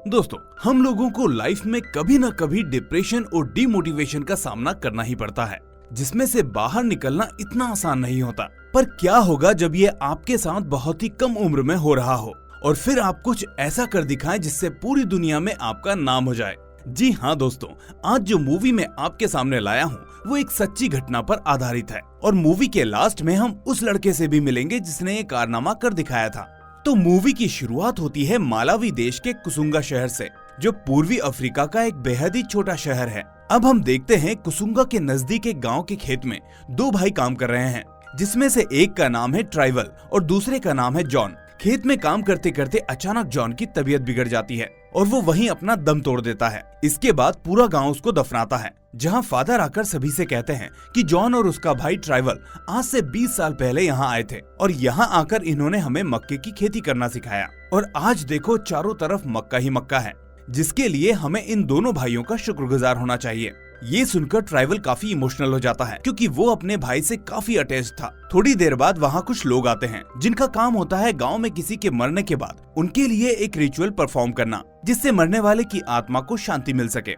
दोस्तों, हम लोगों को लाइफ में कभी न कभी डिप्रेशन और डिमोटिवेशन का सामना करना ही पड़ता है, जिसमें से बाहर निकलना इतना आसान नहीं होता। पर क्या होगा जब ये आपके साथ बहुत ही कम उम्र में हो रहा हो और फिर आप कुछ ऐसा कर दिखाएं जिससे पूरी दुनिया में आपका नाम हो जाए। जी हाँ दोस्तों, आज जो मूवी मैं आपके सामने लाया हूँ वो एक सच्ची घटना पर आधारित है और मूवी के लास्ट में हम उस लड़के से भी मिलेंगे जिसने ये कारनामा कर दिखाया था। तो मूवी की शुरुआत होती है मालावी देश के कुसुंगा शहर से, जो पूर्वी अफ्रीका का एक बेहद ही छोटा शहर है। अब हम देखते हैं कुसुंगा के नजदीक एक गांव के खेत में दो भाई काम कर रहे हैं, जिसमें से एक का नाम है ट्राइवल और दूसरे का नाम है जॉन। खेत में काम करते करते अचानक जॉन की तबीयत बिगड़ जाती है और वो वहीं अपना दम तोड़ देता है। इसके बाद पूरा गांव उसको दफनाता है, जहां फादर आकर सभी से कहते हैं कि जॉन और उसका भाई ट्राइवल आज से 20 साल पहले यहाँ आए थे और यहाँ आकर इन्होंने हमें मक्के की खेती करना सिखाया और आज देखो चारों तरफ मक्का ही मक्का है, जिसके लिए हमें इन दोनों भाइयों का शुक्रगुजार होना चाहिए। ये सुनकर ट्राइवल काफी इमोशनल हो जाता है, क्योंकि वो अपने भाई से काफी अटैच था। थोड़ी देर बाद वहाँ कुछ लोग आते हैं जिनका काम होता है गांव में किसी के मरने के बाद उनके लिए एक रिचुअल परफॉर्म करना, जिससे मरने वाले की आत्मा को शांति मिल सके।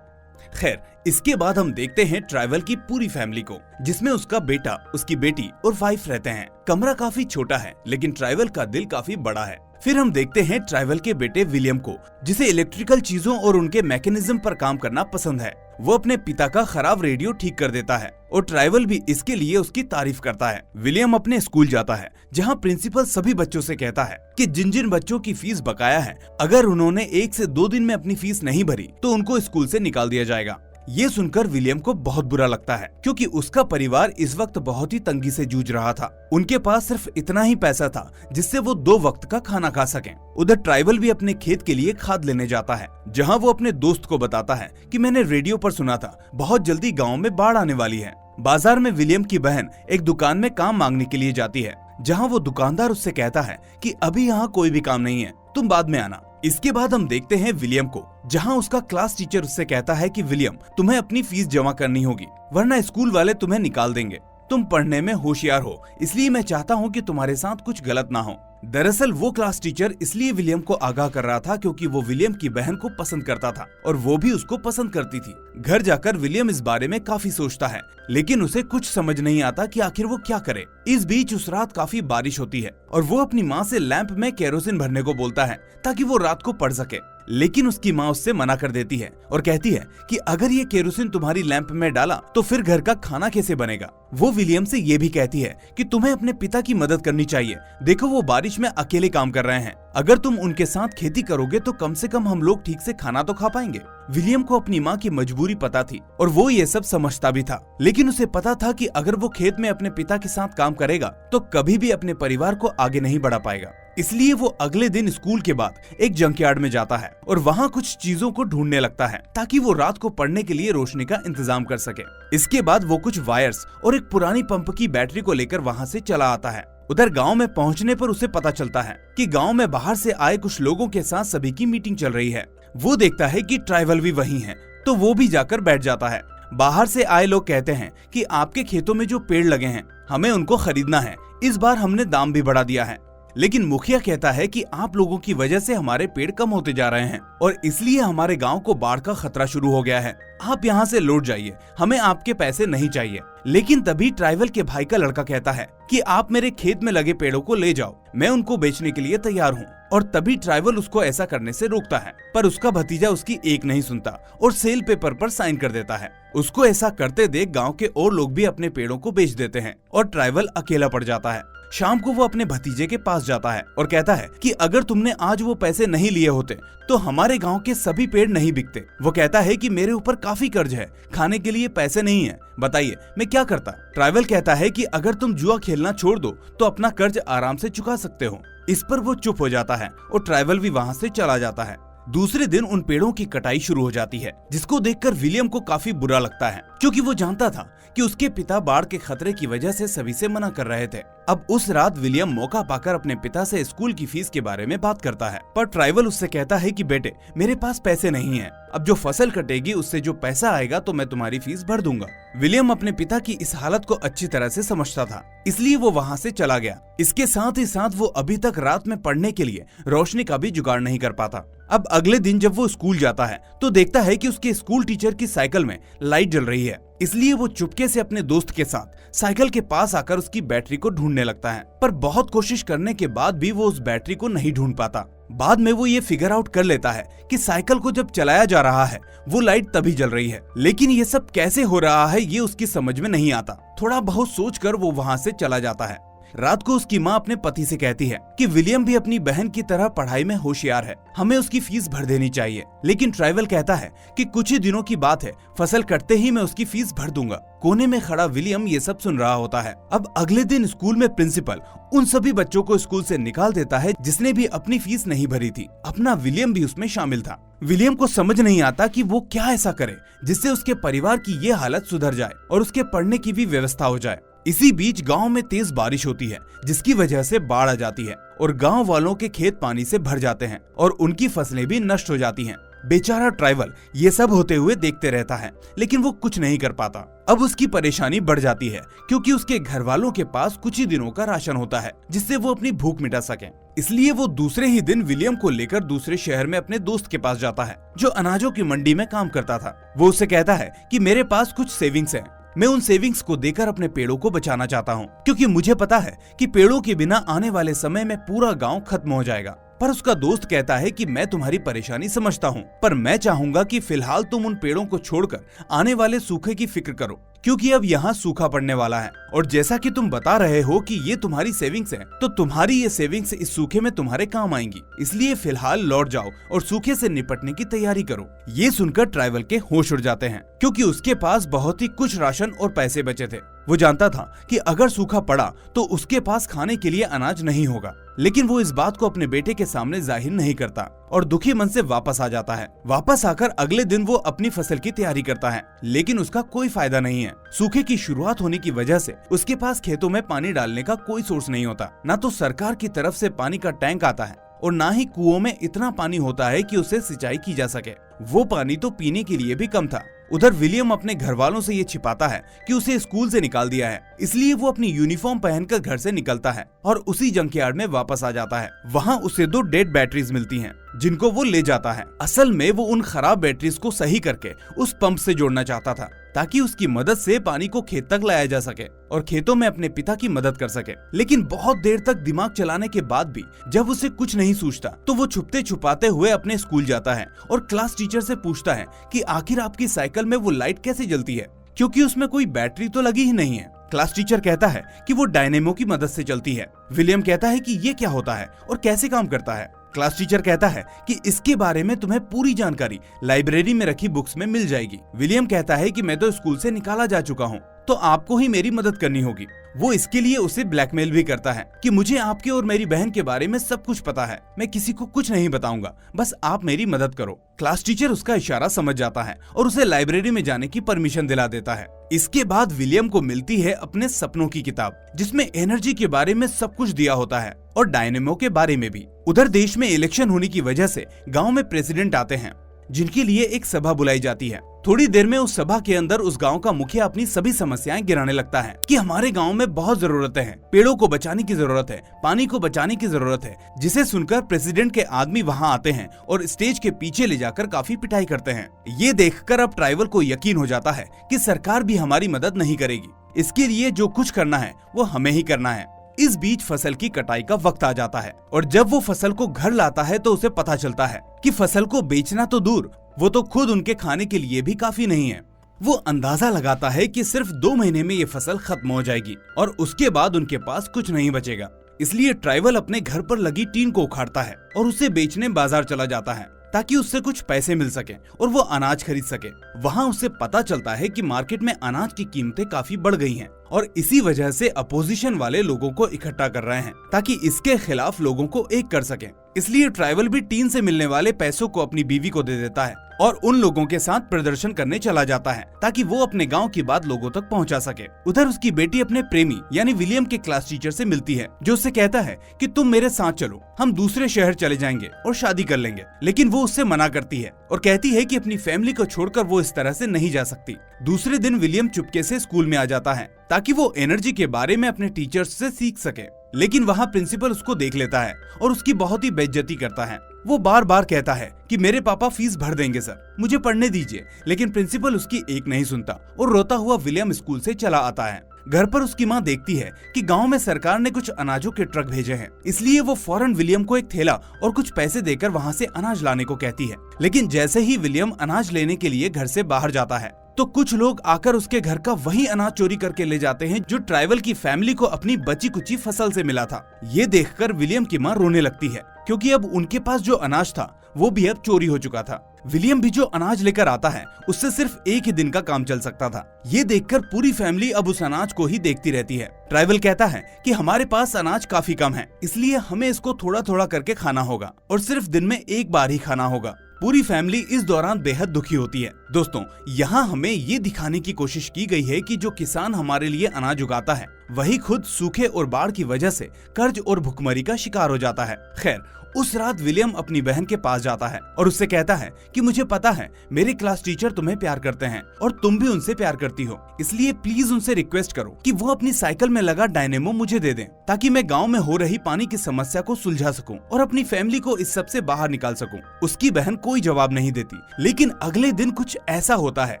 खैर, इसके बाद हम देखते हैं ट्राइवल की पूरी फैमिली को, जिसमें उसका बेटा, उसकी बेटी और वाइफ रहते हैं। कमरा काफी छोटा है, लेकिन ट्राइवल का दिल काफी बड़ा है। फिर हम देखते हैं ट्राइवल के बेटे विलियम को, जिसे इलेक्ट्रिकल चीजों और उनके मैकेनिज्म पर काम करना पसंद है। वो अपने पिता का खराब रेडियो ठीक कर देता है और ट्राइवल भी इसके लिए उसकी तारीफ करता है। विलियम अपने स्कूल जाता है, जहाँ प्रिंसिपल सभी बच्चों से कहता है कि जिन जिन बच्चों की फीस बकाया है, अगर उन्होंने 1 से 2 दिन में अपनी फीस नहीं भरी तो उनको स्कूल से निकाल दिया जाएगा। ये सुनकर विलियम को बहुत बुरा लगता है, क्योंकि उसका परिवार इस वक्त बहुत ही तंगी से जूझ रहा था। उनके पास सिर्फ इतना ही पैसा था जिससे वो 2 वक्त का खाना खा सकें। उधर ट्राइवल भी अपने खेत के लिए खाद लेने जाता है, जहां वो अपने दोस्त को बताता है कि मैंने रेडियो पर सुना था बहुत जल्दी गाँव में बाढ़ आने वाली है। बाजार में विलियम की बहन एक दुकान में काम मांगने के लिए जाती है, जहाँ वो दुकानदार उससे कहता है कि अभी यहाँ कोई भी काम नहीं है, तुम बाद में आना। इसके बाद हम देखते हैं विलियम को, जहां उसका क्लास टीचर उससे कहता है कि विलियम, तुम्हें अपनी फीस जमा करनी होगी, वरना स्कूल वाले तुम्हें निकाल देंगे। तुम पढ़ने में होशियार हो, इसलिए मैं चाहता हूं कि तुम्हारे साथ कुछ गलत ना हो। दरअसल वो क्लास टीचर इसलिए विलियम को आगाह कर रहा था क्योंकि वो विलियम की बहन को पसंद करता था और वो भी उसको पसंद करती थी। घर जाकर विलियम इस बारे में काफी सोचता है, लेकिन उसे कुछ समझ नहीं आता कि आखिर वो क्या करे। इस बीच उस रात काफी बारिश होती है और वो अपनी माँ से लैंप में केरोसिन भरने को बोलता है ताकि वो रात को पढ़ सके, लेकिन उसकी माँ उससे मना कर देती है और कहती है कि अगर ये केरोसिन तुम्हारी लैंप में डाला तो फिर घर का खाना कैसे बनेगा। वो विलियम से ये भी कहती है कि तुम्हें अपने पिता की मदद करनी चाहिए, देखो वो बारिश में अकेले काम कर रहे हैं, अगर तुम उनके साथ खेती करोगे तो कम से कम हम लोग ठीक से खाना तो खा पाएंगे। विलियम को अपनी माँ की मजबूरी पता थी और वो ये सब समझता भी था, लेकिन उसे पता था कि अगर वो खेत में अपने पिता के साथ काम करेगा तो कभी भी अपने परिवार को आगे नहीं बढ़ा पाएगा। इसलिए वो अगले दिन स्कूल के बाद एक जंकयार्ड में जाता है और वहाँ कुछ चीजों को ढूंढने लगता है ताकि वो रात को पढ़ने के लिए रोशनी का इंतजाम कर सके। इसके बाद वो कुछ वायर्स और एक पुरानी पंप की बैटरी को लेकर वहाँ से चला आता है। उधर गांव में पहुंचने पर उसे पता चलता है कि गांव में बाहर से आए कुछ लोगों के साथ सभी की मीटिंग चल रही है। वो देखता है कि ट्राइवल भी वहीं है, तो वो भी जाकर बैठ जाता है। बाहर से आए लोग कहते हैं कि आपके खेतों में जो पेड़ लगे हैं हमें उनको खरीदना है, इस बार हमने दाम भी बढ़ा दिया है। लेकिन मुखिया कहता है कि आप लोगों की वजह से हमारे पेड़ कम होते जा रहे हैं और इसलिए हमारे गांव को बाढ़ का खतरा शुरू हो गया है, आप यहाँ से लौट जाइए, हमें आपके पैसे नहीं चाहिए। लेकिन तभी ट्राइवल के भाई का लड़का कहता है कि आप मेरे खेत में लगे पेड़ों को ले जाओ, मैं उनको बेचने के लिए तैयार हूँ। और तभी ट्राइवल उसको ऐसा करने से रोकता है, पर उसका भतीजा उसकी एक नहीं सुनता और सेल पेपर पर साइन कर देता है। उसको ऐसा करते देख गाँव के और लोग भी अपने पेड़ों को बेच देते हैं और ट्राइवल अकेला पड़ जाता है। शाम को वो अपने भतीजे के पास जाता है और कहता है कि अगर तुमने आज वो पैसे नहीं लिए होते तो हमारे गांव के सभी पेड़ नहीं बिकते। वो कहता है कि मेरे ऊपर काफी कर्ज है, खाने के लिए पैसे नहीं है, बताइए मैं क्या करता। ट्राइवल कहता है कि अगर तुम जुआ खेलना छोड़ दो तो अपना कर्ज आराम से चुका सकते हो। इस पर वो चुप हो जाता है और ट्राइवल भी वहाँ से चला जाता है। दूसरे दिन उन पेड़ों की कटाई शुरू हो जाती है, जिसको देखकर विलियम को काफी बुरा लगता है, क्योंकि वो जानता था कि उसके पिता बाढ़ के खतरे की वजह से सभी से मना कर रहे थे। अब उस रात विलियम मौका पाकर अपने पिता से स्कूल की फीस के बारे में बात करता है, पर ट्राइवल उससे कहता है कि बेटे मेरे पास पैसे नहीं हैं। अब जो फसल कटेगी उससे जो पैसा आएगा तो मैं तुम्हारी फीस भर दूंगा। विलियम अपने पिता की इस हालत को अच्छी तरह से समझता था, इसलिए वो वहाँ से चला गया। इसके साथ ही साथ वो अभी तक रात में पढ़ने के लिए रोशनी का भी जुगाड़ नहीं कर पाता। अब अगले दिन जब वो स्कूल जाता है तो देखता है कि उसके स्कूल टीचर की साइकिल में लाइट जल रही है, इसलिए वो चुपके से अपने दोस्त के साथ साइकिल के पास आकर उसकी बैटरी को ढूंढने लगता है। पर बहुत कोशिश करने के बाद भी वो उस बैटरी को नहीं ढूंढ पाता। बाद में वो ये फिगर आउट कर लेता है कि साइकिल को जब चलाया जा रहा है वो लाइट तभी जल रही है, लेकिन ये सब कैसे हो रहा है ये उसकी समझ में नहीं आता। थोड़ा बहुत सोचकर वो वहाँ से चला जाता है। रात को उसकी माँ अपने पति से कहती है कि विलियम भी अपनी बहन की तरह पढ़ाई में होशियार है, हमें उसकी फीस भर देनी चाहिए। लेकिन ट्राइवल कहता है कि कुछ ही दिनों की बात है, फसल कटते ही मैं उसकी फीस भर दूंगा। कोने में खड़ा विलियम ये सब सुन रहा होता है। अब अगले दिन स्कूल में प्रिंसिपल उन सभी बच्चों को स्कूल से निकाल देता है जिसने भी अपनी फीस नहीं भरी थी। अपना विलियम भी उसमें शामिल था। विलियम को समझ नहीं आता कि वो क्या ऐसा करे जिससे उसके परिवार की ये हालत सुधर जाए और उसके पढ़ने की भी व्यवस्था हो जाए। इसी बीच गांव में तेज बारिश होती है जिसकी वजह से बाढ़ आ जाती है और गांव वालों के खेत पानी से भर जाते हैं और उनकी फसलें भी नष्ट हो जाती हैं। बेचारा ट्राइवल ये सब होते हुए देखते रहता है, लेकिन वो कुछ नहीं कर पाता। अब उसकी परेशानी बढ़ जाती है क्योंकि उसके घर वालों के पास कुछ ही दिनों का राशन होता है जिससे वो अपनी भूख मिटा सके। इसलिए वो दूसरे ही दिन विलियम को लेकर दूसरे शहर में अपने दोस्त के पास जाता है जो अनाजों की मंडी में काम करता था। वो उससे कहता है कि मेरे पास कुछ सेविंग्स है, मैं उन सेविंग्स को देकर अपने पेड़ों को बचाना चाहता हूँ, क्योंकि मुझे पता है कि पेड़ों के बिना आने वाले समय में पूरा गांव खत्म हो जाएगा। पर उसका दोस्त कहता है कि मैं तुम्हारी परेशानी समझता हूँ, पर मैं चाहूंगा कि फिलहाल तुम उन पेड़ों को छोड़कर आने वाले सूखे की फिक्र करो, क्योंकि अब यहाँ सूखा पड़ने वाला है। और जैसा कि तुम बता रहे हो कि ये तुम्हारी सेविंग्स है, तो तुम्हारी ये सेविंग्स इस सूखे में तुम्हारे काम आएंगी। इसलिए फिलहाल लौट जाओ और सूखे से निपटने की तैयारी करो। ये सुनकर ट्राइवल के होश उड़ जाते हैं, क्योंकि उसके पास बहुत ही कुछ राशन और पैसे बचे थे। वो जानता था कि अगर सूखा पड़ा तो उसके पास खाने के लिए अनाज नहीं होगा, लेकिन वो इस बात को अपने बेटे के सामने जाहिर नहीं करता और दुखी मन से वापस आ जाता है। वापस आकर अगले दिन वो अपनी फसल की तैयारी करता है, लेकिन उसका कोई फायदा नहीं है। सूखे की शुरुआत होने की वजह से उसके पास खेतों में पानी डालने का कोई सोर्स नहीं होता। न तो सरकार की तरफ से पानी का टैंक आता है और ना ही कुओं में इतना पानी होता है कि उसे सिंचाई की जा सके। वो पानी तो पीने के लिए भी कम था। उधर विलियम अपने घर वालों से ये छिपाता है कि उसे स्कूल से निकाल दिया है, इसलिए वो अपनी यूनिफॉर्म पहनकर घर से निकलता है और उसी जंकयार्ड में वापस आ जाता है। वहाँ उसे 2 डेड बैटरीज मिलती हैं, जिनको वो ले जाता है। असल में वो उन खराब बैटरीज को सही करके उस पंप से जोड़ना चाहता था, ताकि उसकी मदद से पानी को खेत तक लाया जा सके और खेतों में अपने पिता की मदद कर सके। लेकिन बहुत देर तक दिमाग चलाने के बाद भी जब उसे कुछ नहीं सूझता तो वो छुपते छुपाते हुए अपने स्कूल जाता है और क्लास टीचर से पूछता है कि आखिर आपकी साइकिल में वो लाइट कैसे जलती है, क्योंकि उसमें कोई बैटरी तो लगी ही नहीं है। क्लास टीचर कहता है कि वो डायनेमो की मदद से चलती है। विलियम कहता है कि ये क्या होता है और कैसे काम करता है। क्लास टीचर कहता है कि इसके बारे में तुम्हें पूरी जानकारी लाइब्रेरी में रखी बुक्स में मिल जाएगी। विलियम कहता है कि मैं तो स्कूल से निकाला जा चुका हूँ, तो आपको ही मेरी मदद करनी होगी। वो इसके लिए उसे ब्लैकमेल भी करता है कि मुझे आपके और मेरी बहन के बारे में सब कुछ पता है, मैं किसी को कुछ नहीं बताऊंगा, बस आप मेरी मदद करो। क्लास टीचर उसका इशारा समझ जाता है और उसे लाइब्रेरी में जाने की परमिशन दिला देता है। इसके बाद विलियम को मिलती है अपने सपनों की किताब, जिसमें एनर्जी के बारे में सब कुछ दिया होता है और डायनेमो के बारे में भी। उधर देश में इलेक्शन होने की वजह से गांव में प्रेसिडेंट आते हैं, जिनके लिए एक सभा बुलाई जाती है। थोड़ी देर में उस सभा के अंदर उस गांव का मुखिया अपनी सभी समस्याएं गिनाने लगता है कि हमारे गांव में बहुत जरूरतें हैं, पेड़ों को बचाने की जरूरत है, पानी को बचाने की जरूरत है। जिसे सुनकर प्रेसिडेंट के आदमी वहां आते हैं और स्टेज के पीछे ले जाकर काफी पिटाई करते हैं। ये देखकर अब ट्राइवल को यकीन हो जाता है कि सरकार भी हमारी मदद नहीं करेगी, इसके लिए जो कुछ करना है वो हमें ही करना है। इस बीच फसल की कटाई का वक्त आ जाता है और जब वो फसल को घर लाता है तो उसे पता चलता है कि फसल को बेचना तो दूर, वो तो खुद उनके खाने के लिए भी काफी नहीं है। वो अंदाजा लगाता है कि सिर्फ 2 महीने में ये फसल खत्म हो जाएगी और उसके बाद उनके पास कुछ नहीं बचेगा। इसलिए ट्राइवल अपने घर पर लगी टीन को उखाड़ता है और उसे बेचने बाजार चला जाता है, ताकि उससे कुछ पैसे मिल सके और वो अनाज खरीद सके। वहाँ उसे पता चलता है कि मार्केट में अनाज की कीमतें काफी बढ़ गई हैं और इसी वजह से अपोजिशन वाले लोगों को इकट्ठा कर रहे हैं ताकि इसके खिलाफ लोगों को एक कर सके। इसलिए ट्राइवल भी टीन से मिलने वाले पैसों को अपनी बीवी को दे देता है और उन लोगों के साथ प्रदर्शन करने चला जाता है ताकि वो अपने गांव की बात लोगों तक पहुंचा सके। उधर उसकी बेटी अपने प्रेमी यानी विलियम के क्लास टीचर से मिलती है, जो उससे कहता है कि तुम मेरे साथ चलो, हम दूसरे शहर चले जाएंगे और शादी कर लेंगे। लेकिन वो उससे मना करती है और कहती है कि अपनी फैमिली को छोड़कर वो इस तरह से नहीं जा सकती। दूसरे दिन विलियम चुपके से स्कूल में आ जाता है ताकि वो एनर्जी के बारे में अपने टीचर्स से सीख सके, लेकिन वहाँ प्रिंसिपल उसको देख लेता है और उसकी बहुत ही बेइज्जती करता है। वो बार बार कहता है कि मेरे पापा फीस भर देंगे सर, मुझे पढ़ने दीजिए, लेकिन प्रिंसिपल उसकी एक नहीं सुनता और रोता हुआ विलियम स्कूल से चला आता है। घर पर उसकी माँ देखती है कि गांव में सरकार ने कुछ अनाजों के ट्रक भेजे हैं, इसलिए वो फौरन विलियम को एक थैला और कुछ पैसे देकर वहाँ से अनाज लाने को कहती है। लेकिन जैसे ही विलियम अनाज लेने के लिए घर से बाहर जाता है तो कुछ लोग आकर उसके घर का वही अनाज चोरी करके ले जाते हैं जो ट्राइवल की फैमिली को अपनी बची कुची फसल से मिला था। ये देखकर विलियम की माँ रोने लगती है क्योंकि अब उनके पास जो अनाज था वो भी अब चोरी हो चुका था। विलियम भी जो अनाज लेकर आता है उससे सिर्फ एक ही दिन का काम चल सकता था। ये देखकर पूरी फैमिली अब उस अनाज को ही देखती रहती है। ट्राइवल कहता है कि हमारे पास अनाज काफी कम है, इसलिए हमें इसको थोड़ा थोड़ा करके खाना होगा और सिर्फ दिन में एक बार ही खाना होगा। पूरी फैमिली इस दौरान बेहद दुखी होती है। दोस्तों, यहाँ हमें ये दिखाने की कोशिश की गई है कि जो किसान हमारे लिए अनाज उगाता है वही खुद सूखे और बाढ़ की वजह से कर्ज और भुखमरी का शिकार हो जाता है। खैर, उस रात विलियम अपनी बहन के पास जाता है और उससे कहता है कि मुझे पता है मेरे क्लास टीचर तुम्हें प्यार करते हैं और तुम भी उनसे प्यार करती हो, इसलिए प्लीज उनसे रिक्वेस्ट करो कि वो अपनी साइकिल में लगा डायनेमो मुझे दे दें ताकि मैं गांव में हो रही पानी की समस्या को सुलझा सकूं और अपनी फैमिली को इस सब से बाहर निकाल सकूं। उसकी बहन कोई जवाब नहीं देती, लेकिन अगले दिन कुछ ऐसा होता है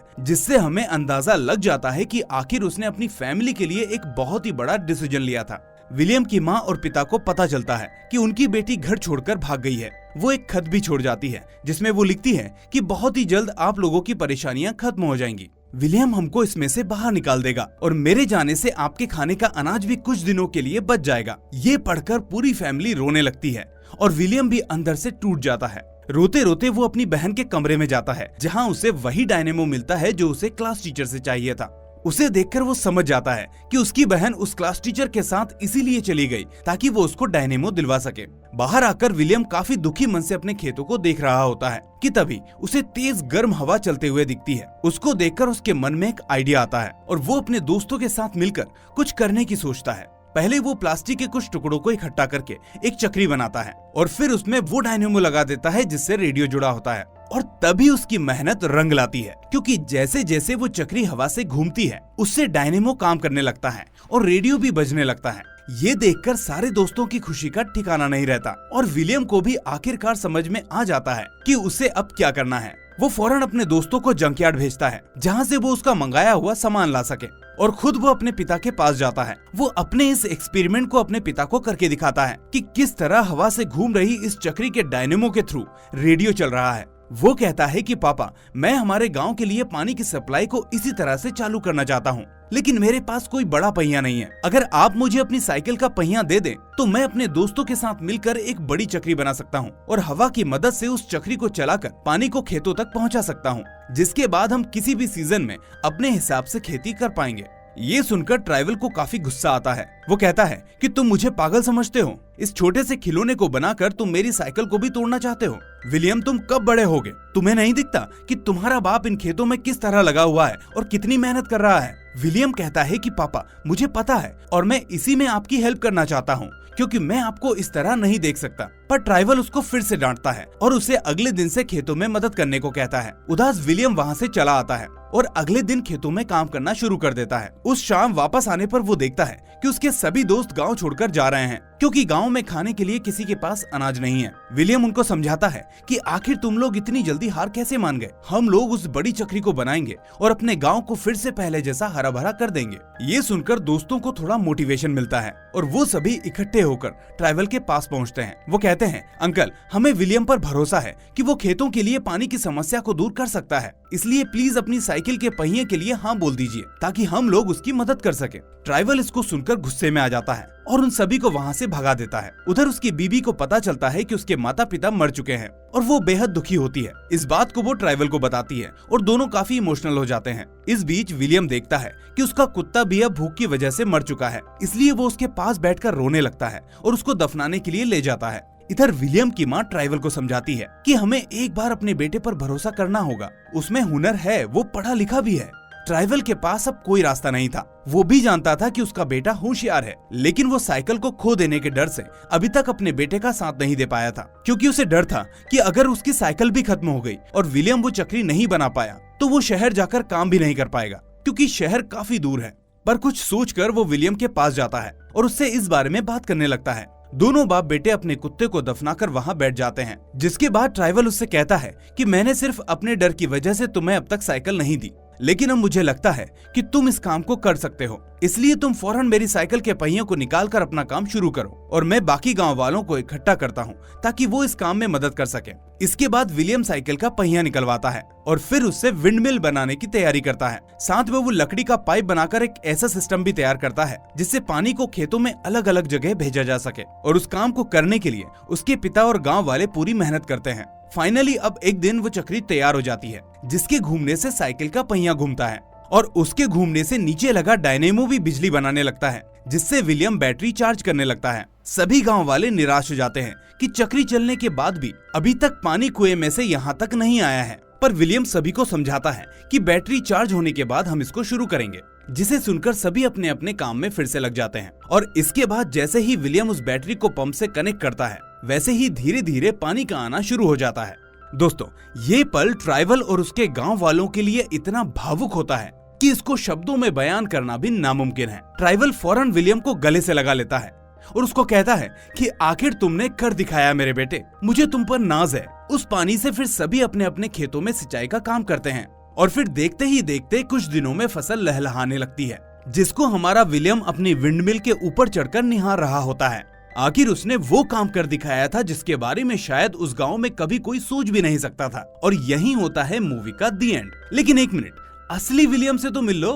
जिससे हमें अंदाजा लग जाता है कि आखिर उसने अपनी फैमिली के लिए एक बहुत ही बड़ा डिसीजन लिया था। विलियम की माँ और पिता को पता चलता है कि उनकी बेटी घर छोड़कर भाग गई है। वो एक खत भी छोड़ जाती है जिसमें वो लिखती है कि बहुत ही जल्द आप लोगों की परेशानियां खत्म हो जाएंगी। विलियम हमको इसमें से बाहर निकाल देगा और मेरे जाने से आपके खाने का अनाज भी कुछ दिनों के लिए बच जाएगा। ये पढ़कर पूरी फैमिली रोने लगती है और विलियम भी अंदर से टूट जाता है। रोते रोते वो अपनी बहन के कमरे में जाता है जहाँ उसे वही डायनेमो मिलता है जो उसे क्लास टीचर से चाहिए था। उसे देखकर वो समझ जाता है कि उसकी बहन उस क्लास टीचर के साथ इसीलिए चली गई ताकि वो उसको डायनेमो दिलवा सके। बाहर आकर विलियम काफी दुखी मन से अपने खेतों को देख रहा होता है कि तभी उसे तेज गर्म हवा चलते हुए दिखती है। उसको देखकर उसके मन में एक आइडिया आता है और वो अपने दोस्तों के साथ मिलकर कुछ करने की सोचता है। पहले वो प्लास्टिक के कुछ टुकड़ों को इकट्ठा करके एक चक्री बनाता है और फिर उसमें वो डायनेमो लगा देता है जिससे रेडियो जुड़ा होता है। और तभी उसकी मेहनत रंग लाती है क्योंकि जैसे जैसे वो चक्री हवा से घूमती है उससे डायनेमो काम करने लगता है और रेडियो भी बजने लगता है। ये देखकर सारे दोस्तों की खुशी का ठिकाना नहीं रहता और विलियम को भी आखिरकार समझ में आ जाता है कि उसे अब क्या करना है। वो फौरन अपने दोस्तों को जंकयार्ड भेजता है जहाँ से वो उसका मंगाया हुआ सामान ला सके और खुद वो अपने पिता के पास जाता है। वो अपने इस एक्सपेरिमेंट को अपने पिता को करके दिखाता है कि किस तरह हवा से घूम रही इस चक्री के डायनेमो के थ्रू रेडियो चल रहा है। वो कहता है कि पापा, मैं हमारे गांव के लिए पानी की सप्लाई को इसी तरह से चालू करना चाहता हूँ, लेकिन मेरे पास कोई बड़ा पहिया नहीं है। अगर आप मुझे अपनी साइकिल का पहिया दे दें तो मैं अपने दोस्तों के साथ मिलकर एक बड़ी चक्री बना सकता हूँ और हवा की मदद से उस चक्री को चलाकर पानी को खेतों तक पहुँचा सकता हूँ, जिसके बाद हम किसी भी सीजन में अपने हिसाब से खेती कर पाएंगे। ये सुनकर ट्राइवल को काफी गुस्सा आता है। वो कहता है कि तुम मुझे पागल समझते हो, इस छोटे से खिलौने को बनाकर तुम मेरी साइकिल को भी तोड़ना चाहते हो। विलियम, तुम कब बड़े होगे? तुम्हें नहीं दिखता कि तुम्हारा बाप इन खेतों में किस तरह लगा हुआ है और कितनी मेहनत कर रहा है? विलियम कहता है कि पापा, मुझे पता है और मैं इसी में आपकी हेल्प करना चाहता हूँ क्योंकि मैं आपको इस तरह नहीं देख सकता। पर ट्राइवल उसको फिर से डांटता है और उसे अगले दिन से खेतों में मदद करने को कहता है। उदास विलियम वहाँ से चला आता है और अगले दिन खेतों में काम करना शुरू कर देता है। उस शाम वापस आने पर वो देखता है कि उसके सभी दोस्त गांव छोड़कर जा रहे हैं क्योंकि गांव में खाने के लिए किसी के पास अनाज नहीं है। विलियम उनको समझाता है कि आखिर तुम लोग इतनी जल्दी हार कैसे मान गए? हम लोग उस बड़ी चक्री को बनाएंगे और अपने गांव को फिर से पहले जैसा हरा भरा कर देंगे। ये सुनकर दोस्तों को थोड़ा मोटिवेशन मिलता है और वो सभी इकट्ठे होकर ट्राइवल के पास पहुंचते हैं। वो कहते हैं, अंकल, हमें विलियम पर भरोसा है कि वो खेतों के लिए पानी की समस्या को दूर कर सकता है, इसलिए प्लीज अपनी साइकिल के पहिए के लिए हाँ बोल दीजिए ताकि हम लोग उसकी मदद कर सके। ट्राइवल इसको सुनकर गुस्से में आ जाता है और उन सभी को वहाँ से भगा देता है। उधर उसकी बीबी को पता चलता है कि उसके माता पिता मर चुके हैं और वो बेहद दुखी होती है। इस बात को वो ट्राइवल को बताती है और दोनों काफी इमोशनल हो जाते हैं। इस बीच विलियम देखता है कि उसका कुत्ता भी अब भूख की वजह से मर चुका है, इसलिए वो उसके पास बैठकर रोने लगता है और उसको दफनाने के लिए ले जाता है। इधर विलियम की माँ ट्राइवल को समझाती है कि हमें एक बार अपने बेटे पर भरोसा करना होगा, उसमें हुनर है, वो पढ़ा लिखा भी है। ट्राइवल के पास अब कोई रास्ता नहीं था। वो भी जानता था कि उसका बेटा होशियार है, लेकिन वो साइकिल को खो देने के डर से अभी तक अपने बेटे का साथ नहीं दे पाया था, क्योंकि उसे डर था कि अगर उसकी साइकिल भी खत्म हो गई और विलियम वो चक्री नहीं बना पाया तो वो शहर जाकर काम भी नहीं कर पाएगा, क्योंकि शहर काफी दूर है। पर कुछ सोचकर वो विलियम के पास जाता है और उससे इस बारे में बात करने लगता है। दोनों बाप बेटे अपने कुत्ते को दफनाकर वहाँ बैठ जाते हैं, जिसके बाद ट्राइवल उससे कहता है कि मैंने सिर्फ अपने डर की वजह से तुम्हें अब तक साइकिल नहीं दी, लेकिन अब मुझे लगता है कि तुम इस काम को कर सकते हो, इसलिए तुम फौरन मेरी साइकिल के पहियों को निकालकर अपना काम शुरू करो और मैं बाकी गांव वालों को इकट्ठा करता हूं ताकि वो इस काम में मदद कर सके। इसके बाद विलियम साइकिल का पहिया निकलवाता है और फिर उससे विंडमिल बनाने की तैयारी करता है। साथ में वो लकड़ी का पाइप बनाकर एक ऐसा सिस्टम भी तैयार करता है जिससे पानी को खेतों में अलग अलग जगह भेजा जा सके, और उस काम को करने के लिए उसके पिता और गाँव वाले पूरी मेहनत करते हैं। फाइनली अब एक दिन वो चक्री तैयार हो जाती है, जिसके घूमने से साइकिल का पहिया घूमता है और उसके घूमने से नीचे लगा डायनेमो भी बिजली बनाने लगता है, जिससे विलियम बैटरी चार्ज करने लगता है। सभी गांव वाले निराश हो जाते हैं कि चक्री चलने के बाद भी अभी तक पानी कुएं में से यहाँ तक नहीं आया है, पर विलियम सभी को समझाता है कि बैटरी चार्ज होने के बाद हम इसको शुरू करेंगे, जिसे सुनकर सभी अपने अपने काम में फिर से लग जाते हैं। और इसके बाद जैसे ही विलियम उस बैटरी को पंप से कनेक्ट करता है, वैसे ही धीरे धीरे पानी का आना शुरू हो जाता है। दोस्तों, ये पल ट्राइवल और उसके गांव वालों के लिए इतना भावुक होता है कि इसको शब्दों में बयान करना भी नामुमकिन है। ट्राइवल फौरन विलियम को गले से लगा लेता है और उसको कहता है कि आखिर तुमने कर दिखाया मेरे बेटे, मुझे तुम पर नाज है। उस पानी से फिर सभी अपने अपने खेतों में सिंचाई का काम करते हैं और फिर देखते ही देखते कुछ दिनों में फसल लहलहाने लगती है, जिसको हमारा विलियम अपनी विंडमिल के ऊपर चढ़कर निहार रहा होता है। आखिर उसने वो काम कर दिखाया था जिसके बारे में शायद उस गांव में कभी कोई सोच भी नहीं सकता था। और यही होता है मूवी का दी एंड। लेकिन एक मिनट, असली विलियम से तो मिल लो।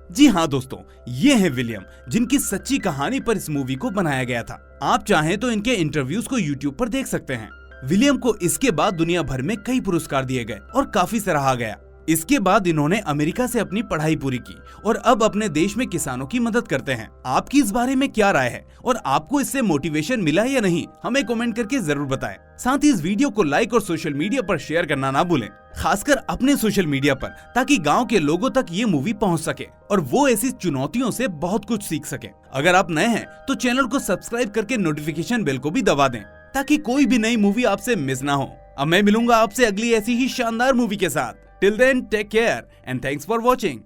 जी हाँ दोस्तों, ये है विलियम, जिनकी सच्ची कहानी पर इस मूवी को बनाया गया था। आप चाहें तो इनके इंटरव्यूज को YouTube पर देख सकते हैं। विलियम को इसके बाद दुनिया भर में कई पुरस्कार दिए गए और काफी सराहा गया। इसके बाद इन्होंने अमेरिका से अपनी पढ़ाई पूरी की और अब अपने देश में किसानों की मदद करते हैं। आपकी इस बारे में क्या राय है और आपको इससे मोटिवेशन मिला या नहीं, हमें कमेंट करके जरूर बताएं। साथ ही इस वीडियो को लाइक और सोशल मीडिया पर शेयर करना ना भूलें, खासकर अपने सोशल मीडिया पर, ताकि गांव के लोगों तक ये मूवी पहुंच सके और वो ऐसी चुनौतियों से बहुत कुछ सीख सके। अगर आप नए हैं तो चैनल को सब्सक्राइब करके नोटिफिकेशन बेल को भी दबा दें, ताकि कोई भी नई मूवी आपसे मिस ना हो। अब मैं मिलूंगा आपसे अगली ऐसी ही शानदार मूवी के साथ। Till then, take care and thanks for watching.